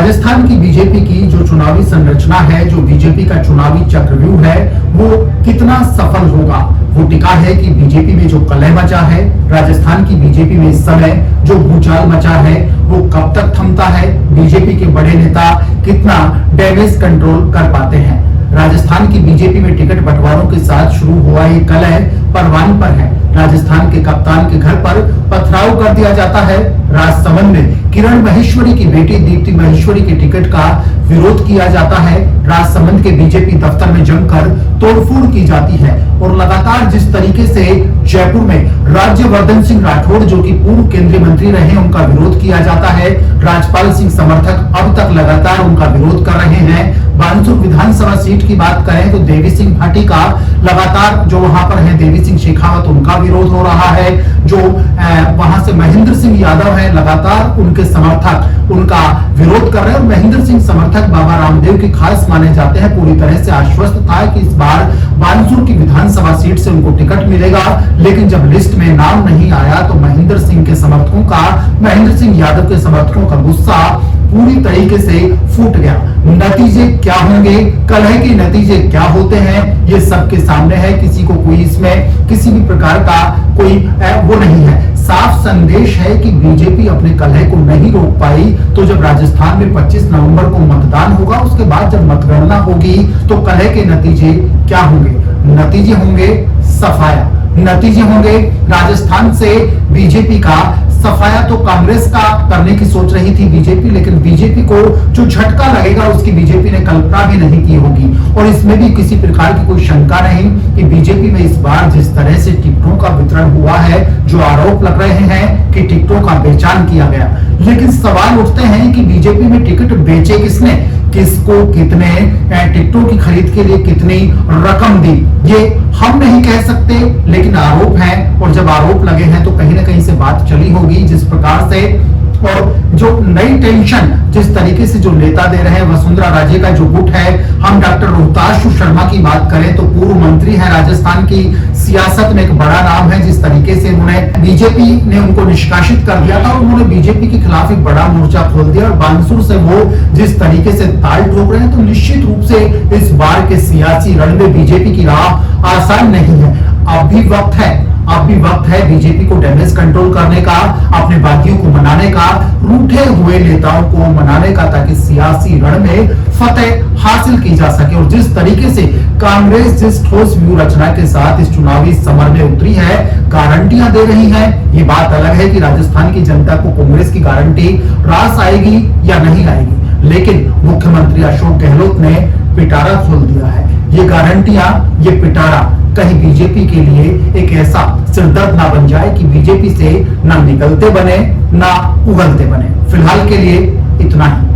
राजस्थान की बीजेपी की जो चुनावी संरचना है, जो बीजेपी का चुनावी चक्रव्यूह है, वो कितना सफल होगा, वो टिका है कि बीजेपी में जो कलह मचा है, राजस्थान की बीजेपी में इस समय जो भूचाल मचा है, वो कब तक थमता है, बीजेपी के बड़े नेता कितना डैमेज कंट्रोल कर पाते हैं। राजस्थान की बीजेपी में टिकट बंटवारों के साथ शुरू हुआ ये कलह परवान पर है। राजस्थान के कप्तान के घर पर पथराव कर दिया जाता है। राजसमंद में किरण महेश्वरी की बेटी दीप्ति महेश्वरी के टिकट का विरोध किया जाता है। राजसमंद के बीजेपी दफ्तर में जमकर तोड़फोड़ की जाती है और लगातार जिस तरीके से जयपुर में राज्यवर्धन सिंह राठौड़, जो कि पूर्व केंद्रीय मंत्री रहे, उनका विरोध किया जाता है। राजपाल सिंह समर्थक अब तक लगातार उनका विरोध कर रहे हैं। बानसूर विधानसभा सीट की बात करें तो देवी सिंह भाटी का लगातार जो वहां पर है, देवी सिंह शेखावत, उनका विरोध हो रहा है। जो वहां से महेंद्र सिंह यादव है, लगातार उनके समर्थक उनका विरोध कर रहे हैं और महेंद्र सिंह समर्थक बाबा रामदेव के खास माने जाते हैं। पूरी तरह से आश्वस्त था कि इस बार बानसूर की विधानसभा सीट से उनको टिकट मिलेगा, लेकिन जब लिस्ट में नाम नहीं आया तो महेंद्र सिंह के समर्थकों का, महेंद्र सिंह यादव के समर्थकों का गुस्सा पूरी तरीके से फूट गया। नतीजे क्या होंगे, कलह के नतीजे क्या होते हैं, ये सबके सामने है। किसी को कोई इसमें किसी भी प्रकार का कोई वो नहीं है। साफ संदेश है कि बीजेपी अपने कलह को नहीं रोक पाई, तो जब राजस्थान में 25 नवंबर को मतदान होगा, उसके बाद जब मतगणना होगी तो कलह के नतीजे क्या होंगे? नतीजे होंगे सफाया, नतीजे होंगे राजस्थान से बीजेपी का सफाया। तो कांग्रेस का करने की सोच रही थी बीजेपी, लेकिन बीजेपी को जो झटका लगेगा उसकी बीजेपी ने कल्पना भी नहीं की होगी। और इसमें भी किसी प्रकार की कोई शंका नहीं कि बीजेपी में इस बार जिस तरह से टिकटों का वितरण हुआ है, जो आरोप लग रहे हैं कि टिकटों का बेचान किया गया, लेकिन सवाल उठते हैं कि बीजेपी में टिकट बेचे किसने, किसको कितने टिकटों की खरीद के लिए कितनी रकम दी, ये हम नहीं कह सकते, लेकिन आरोप है। और जब आरोप लगे हैं तो कहीं ना कहीं से बात चली होगी। जिस प्रकार से और जो नई टेंशन जिस तरीके से जो नेता दे रहे हैं, वसुंधरा राजे का जो गुट है, हम डॉक्टर रोहताश शर्मा की बात करें तो पूर्व मंत्री है, राजस्थान की सियासत में एक बड़ा नाम है। जिस तरीके से उन्हें बीजेपी ने उनको निष्कासित कर दिया था, उन्होंने बीजेपी के खिलाफ एक बड़ा मोर्चा खोल दिया और बानसूर से वो जिस तरीके से ताल ठोक रहे हैं, तो निश्चित रूप से इस बार के सियासी रण में बीजेपी की राह आसान नहीं है। अब भी वक्त है बीजेपी को डैमेज कंट्रोल करने का, अपने बागियों को मनाने का, रूठे हुए नेताओं को मनाने का, ताकि सियासी रण में फतेह हासिल की जा सके। और जिस तरीके से कांग्रेस जिस ठोस व्यूह रचना के साथ इस चुनावी समर में उतरी है, गारंटियां दे रही है, ये बात अलग है कि राजस्थान की जनता को कांग्रेस की गारंटी रास आएगी या नहीं आएगी, लेकिन मुख्यमंत्री अशोक गहलोत ने पिटारा खोल दिया है। ये गारंटियां, ये पिटारा कहीं बीजेपी के लिए एक ऐसा सिरदर्द ना बन जाए कि बीजेपी से ना निकलते बने ना उगलते बने। फिलहाल के लिए इतना ही।